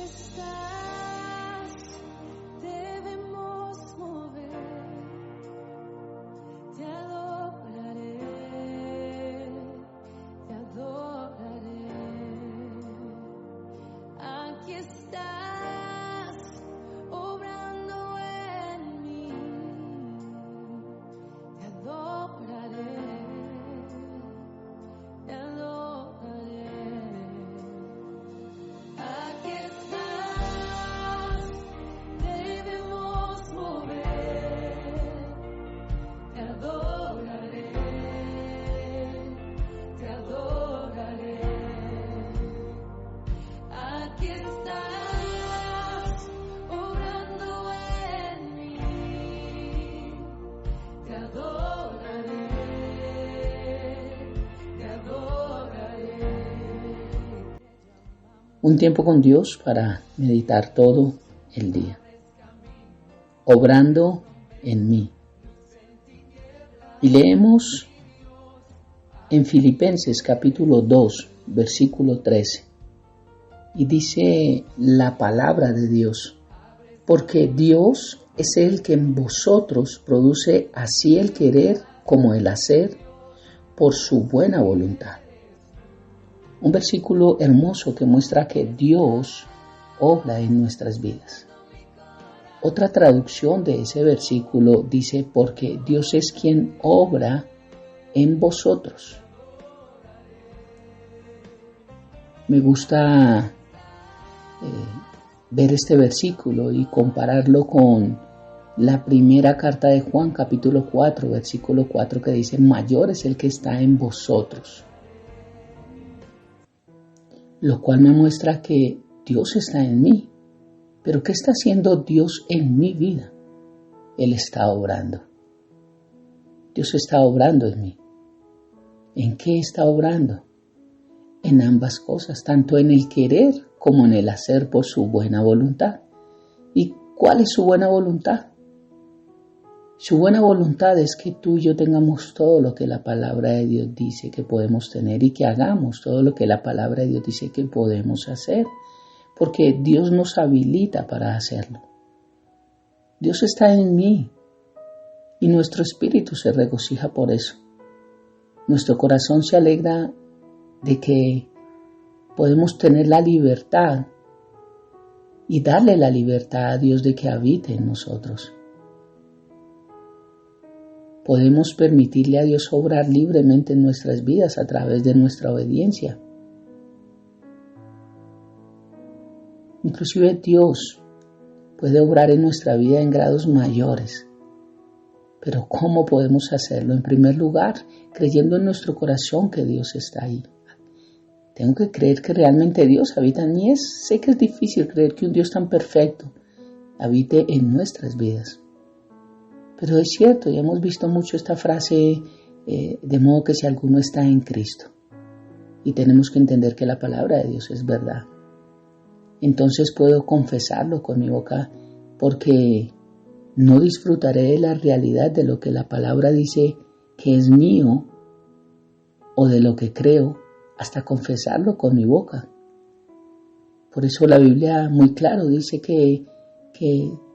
estás, debemos mover. Te adoraré, te adoraré. Aquí estás, obrando en mí. Te adoraré, te adoraré. Aquí estás, debemos mover. Te adoraré, te adoraré. Aquí estás, obrando en mí. Te adoraré, te adoraré. Un tiempo con Dios para meditar todo el día. Obrando en mí. Y leemos en Filipenses capítulo 2, versículo 13. Y dice la palabra de Dios: porque Dios es el que en vosotros produce así el querer como el hacer por su buena voluntad. Un versículo hermoso que muestra que Dios obra en nuestras vidas. Otra traducción de ese versículo dice: porque Dios es quien obra en vosotros. Me gusta ver este versículo y compararlo con la primera carta de Juan, capítulo 4, versículo 4, que dice: mayor es el que está en vosotros. Lo cual me muestra que Dios está en mí. Pero ¿qué está haciendo Dios en mi vida? Él está obrando. Dios está obrando en mí. ¿En qué está obrando? En ambas cosas, tanto en el querer como en el hacer por su buena voluntad. ¿Y cuál es su buena voluntad? Su buena voluntad es que tú y yo tengamos todo lo que la palabra de Dios dice que podemos tener y que hagamos todo lo que la palabra de Dios dice que podemos hacer, porque Dios nos habilita para hacerlo. Dios está en mí y nuestro espíritu se regocija por eso. Nuestro corazón se alegra de que podemos tener la libertad y darle la libertad a Dios de que habite en nosotros. Podemos permitirle a Dios obrar libremente en nuestras vidas a través de nuestra obediencia. Inclusive Dios puede obrar en nuestra vida en grados mayores. Pero ¿cómo podemos hacerlo? En primer lugar, creyendo en nuestro corazón que Dios está ahí. Tengo que creer que realmente Dios habita en mí. Sé que es difícil creer que un Dios tan perfecto habite en nuestras vidas. Pero es cierto, ya hemos visto mucho esta frase, de modo que si alguno está en Cristo. Y tenemos que entender que la palabra de Dios es verdad. Entonces puedo confesarlo con mi boca, porque no disfrutaré de la realidad de lo que la palabra dice que es mío o de lo que creo hasta confesarlo con mi boca. Por eso la Biblia muy claro dice que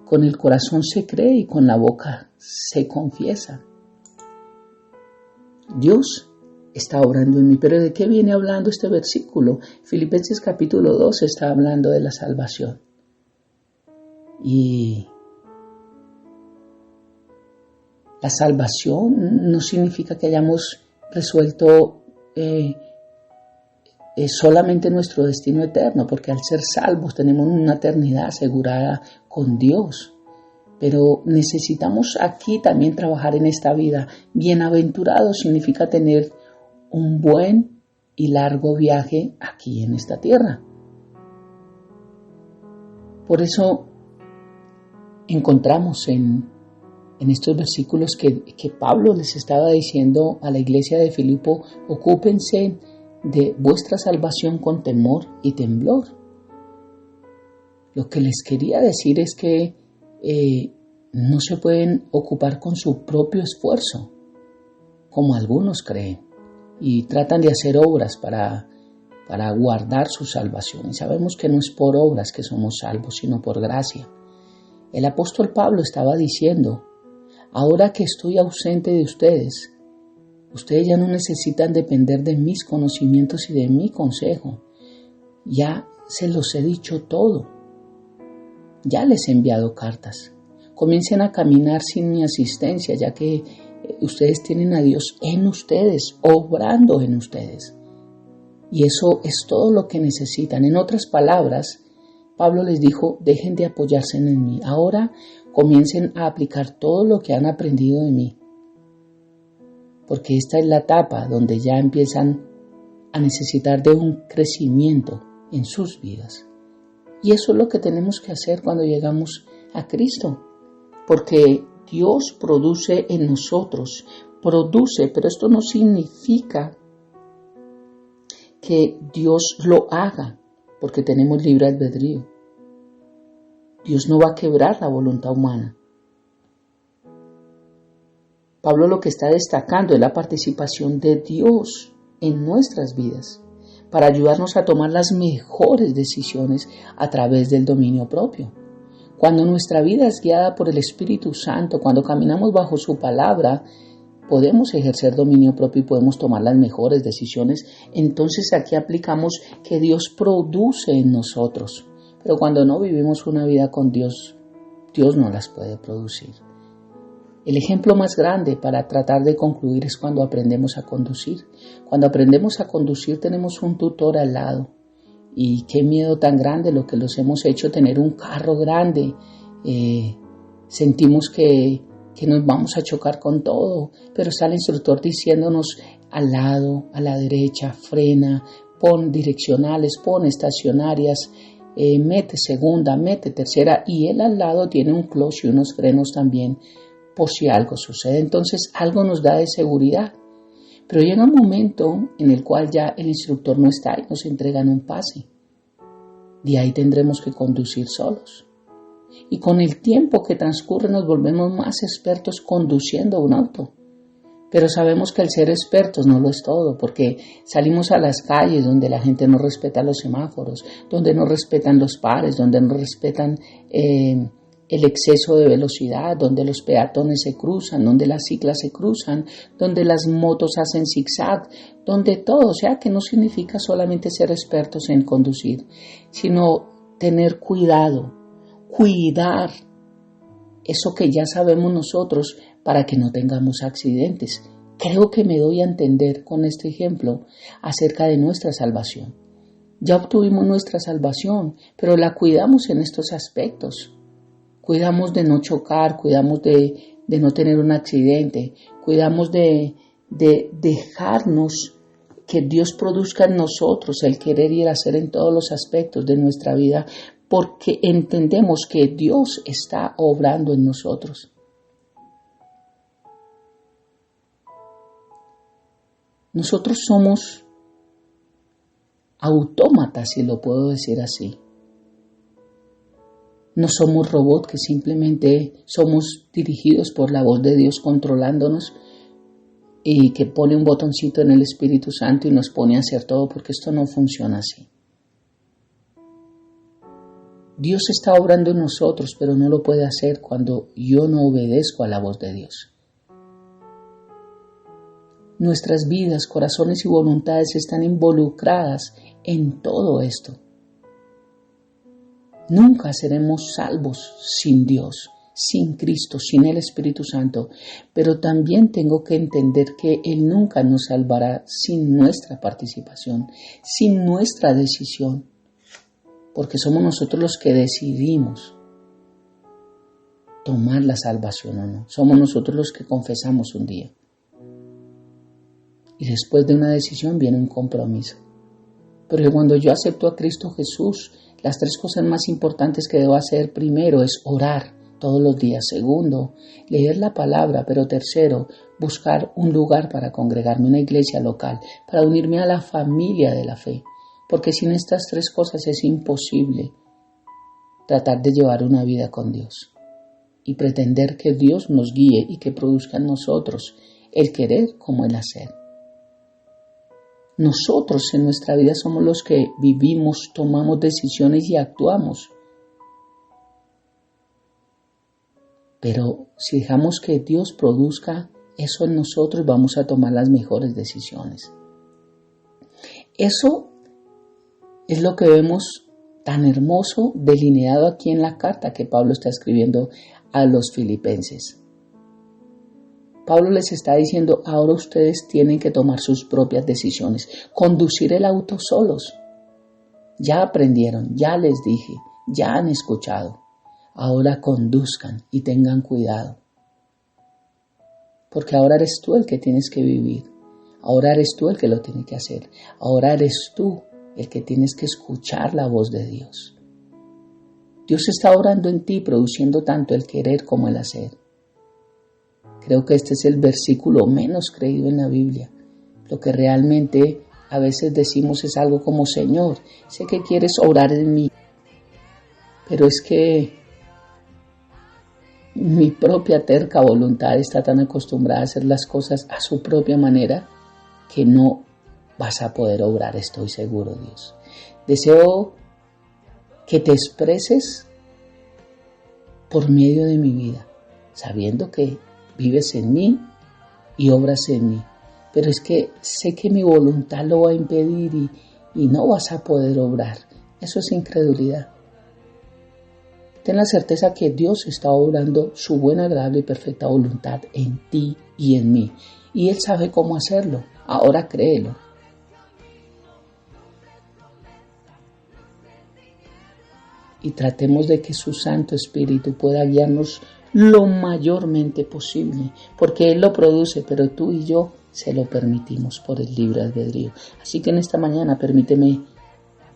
con el corazón se cree y con la boca se confiesa. Dios está obrando en mí. Pero ¿de qué viene hablando este versículo? Filipenses capítulo 2 está hablando de la salvación. Y la salvación no significa que hayamos resuelto solamente nuestro destino eterno, porque al ser salvos tenemos una eternidad asegurada con Dios. Pero necesitamos aquí también trabajar en esta vida. Bienaventurado significa tener un buen y largo viaje aquí en esta tierra. Por eso encontramos en estos versículos que Pablo les estaba diciendo a la iglesia de Filipo: ocúpense de vuestra salvación con temor y temblor. Lo que les quería decir es que no se pueden ocupar con su propio esfuerzo, como algunos creen, y tratan de hacer obras para para guardar su salvación. Y sabemos que no es por obras que somos salvos, sino por gracia. El apóstol Pablo estaba diciendo, ahora que estoy ausente de ustedes, ustedes ya no necesitan depender de mis conocimientos y de mi consejo. Ya se los he dicho todo. Ya les he enviado cartas. Comiencen a caminar sin mi asistencia, ya que ustedes tienen a Dios en ustedes, obrando en ustedes. Y eso es todo lo que necesitan. En otras palabras, Pablo les dijo, dejen de apoyarse en mí. Ahora comiencen a aplicar todo lo que han aprendido de mí. Porque esta es la etapa donde ya empiezan a necesitar de un crecimiento en sus vidas. Y eso es lo que tenemos que hacer cuando llegamos a Cristo. Porque Dios produce en nosotros, pero esto no significa que Dios lo haga, porque tenemos libre albedrío. Dios no va a quebrar la voluntad humana. Pablo lo que está destacando es la participación de Dios en nuestras vidas, para ayudarnos a tomar las mejores decisiones a través del dominio propio. Cuando nuestra vida es guiada por el Espíritu Santo, cuando caminamos bajo su palabra, podemos ejercer dominio propio y podemos tomar las mejores decisiones. Entonces aquí aplicamos que Dios produce en nosotros. Pero cuando no vivimos una vida con Dios, Dios no las puede producir. El ejemplo más grande para tratar de concluir es cuando aprendemos a conducir. Cuando aprendemos a conducir tenemos un tutor al lado. Y qué miedo tan grande lo que los hemos hecho tener un carro grande. Sentimos que nos vamos a chocar con todo, pero está el instructor diciéndonos al lado, a la derecha, frena, pon direccionales, pon estacionarias, mete segunda, mete tercera, y él al lado tiene un clutch y unos frenos también por si algo sucede. Entonces algo nos da de seguridad. Pero llega un momento en el cual ya el instructor no está y nos entregan un pase. De ahí tendremos que conducir solos. Y con el tiempo que transcurre nos volvemos más expertos conduciendo un auto. Pero sabemos que el ser expertos no lo es todo, porque salimos a las calles donde la gente no respeta los semáforos, donde no respetan los pares, donde no respetan el exceso de velocidad, donde los peatones se cruzan, donde las ciclas se cruzan, donde las motos hacen zigzag, donde todo, o sea que no significa solamente ser expertos en conducir, sino tener cuidado, cuidar eso que ya sabemos nosotros para que no tengamos accidentes. Creo que me doy a entender con este ejemplo acerca de nuestra salvación. Ya obtuvimos nuestra salvación, pero la cuidamos en estos aspectos. Cuidamos de no chocar, cuidamos de no tener un accidente, cuidamos de dejarnos que Dios produzca en nosotros el querer y el hacer en todos los aspectos de nuestra vida, porque entendemos que Dios está obrando en nosotros. Nosotros somos autómatas, si lo puedo decir así. No somos robots que simplemente somos dirigidos por la voz de Dios controlándonos y que pone un botoncito en el Espíritu Santo y nos pone a hacer todo, porque esto no funciona así. Dios está obrando en nosotros, pero no lo puede hacer cuando yo no obedezco a la voz de Dios. Nuestras vidas, corazones y voluntades están involucradas en todo esto. Nunca seremos salvos sin Dios, sin Cristo, sin el Espíritu Santo, pero también tengo que entender que Él nunca nos salvará sin nuestra participación, sin nuestra decisión, porque somos nosotros los que decidimos tomar la salvación o no. Somos nosotros los que confesamos un día. Y después de una decisión viene un compromiso. Pero cuando yo acepto a Cristo Jesús, las 3 cosas más importantes que debo hacer: primero es orar todos los días, segundo, leer la palabra, pero tercero, buscar un lugar para congregarme, una iglesia local, para unirme a la familia de la fe, porque sin estas 3 cosas es imposible tratar de llevar una vida con Dios y pretender que Dios nos guíe y que produzca en nosotros el querer como el hacer. Nosotros en nuestra vida somos los que vivimos, tomamos decisiones y actuamos. Pero si dejamos que Dios produzca eso en nosotros, vamos a tomar las mejores decisiones. Eso es lo que vemos tan hermoso delineado aquí en la carta que Pablo está escribiendo a los filipenses. Pablo les está diciendo, ahora ustedes tienen que tomar sus propias decisiones, conducir el auto solos. Ya aprendieron, ya les dije, ya han escuchado. Ahora conduzcan y tengan cuidado. Porque ahora eres tú el que tienes que vivir. Ahora eres tú el que lo tiene que hacer. Ahora eres tú el que tienes que escuchar la voz de Dios. Dios está obrando en ti, produciendo tanto el querer como el hacer. Creo que este es el versículo menos creído en la Biblia. Lo que realmente a veces decimos es algo como, Señor, sé que quieres obrar en mí, pero es que mi propia terca voluntad está tan acostumbrada a hacer las cosas a su propia manera que no vas a poder obrar, estoy seguro, Dios. Deseo que te expreses por medio de mi vida, sabiendo que vives en mí y obras en mí. Pero es que sé que mi voluntad lo va a impedir y no vas a poder obrar. Eso es incredulidad. Ten la certeza que Dios está obrando su buena, agradable y perfecta voluntad en ti y en mí. Y Él sabe cómo hacerlo. Ahora créelo. Y tratemos de que su Santo Espíritu pueda guiarnos lo mayormente posible, porque Él lo produce, pero tú y yo se lo permitimos por el libre albedrío. Así que en esta mañana permíteme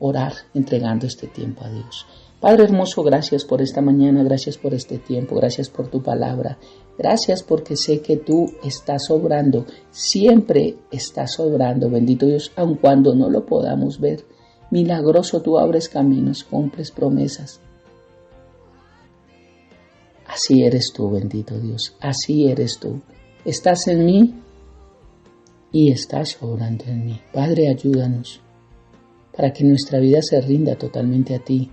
orar entregando este tiempo a Dios. Padre hermoso, gracias por esta mañana, gracias por este tiempo, gracias por tu palabra, gracias porque sé que tú estás obrando, siempre estás obrando, bendito Dios, aun cuando no lo podamos ver. Milagroso, tú abres caminos, cumples promesas. Así eres tú, bendito Dios, así eres tú. Estás en mí y estás obrando en mí. Padre, ayúdanos para que nuestra vida se rinda totalmente a ti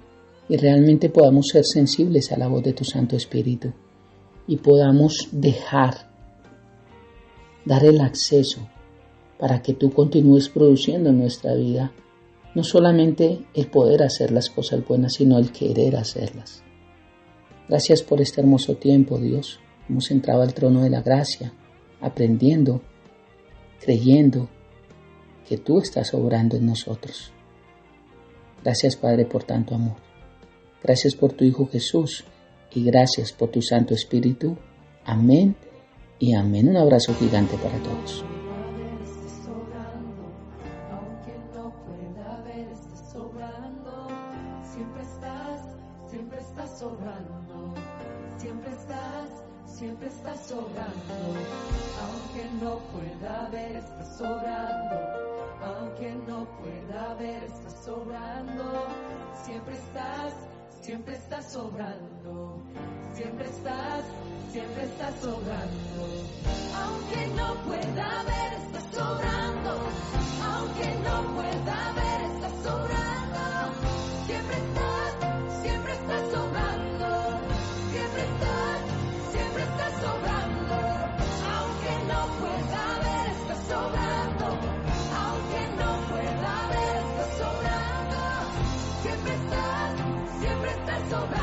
y realmente podamos ser sensibles a la voz de tu Santo Espíritu y podamos dar el acceso para que tú continúes produciendo en nuestra vida no solamente el poder hacer las cosas buenas, sino el querer hacerlas. Gracias por este hermoso tiempo, Dios. Hemos entrado al trono de la gracia, aprendiendo, creyendo que tú estás obrando en nosotros. Gracias, Padre, por tanto amor. Gracias por tu Hijo Jesús y gracias por tu Santo Espíritu. Amén y amén. Un abrazo gigante para todos. Siempre estás sobrando, aunque no pueda ver, estás sobrando, aunque no pueda ver, estás sobrando, siempre estás sobrando, siempre estás sobrando, aunque no pueda ver, estás sobrando, aunque no pueda ver, estás sobrando, siempre estás sobrando, siempre estás sobrando, aunque no pueda ver, estás sobrando, aunque no pueda ver, estás sobrando, siempre estás sobrando.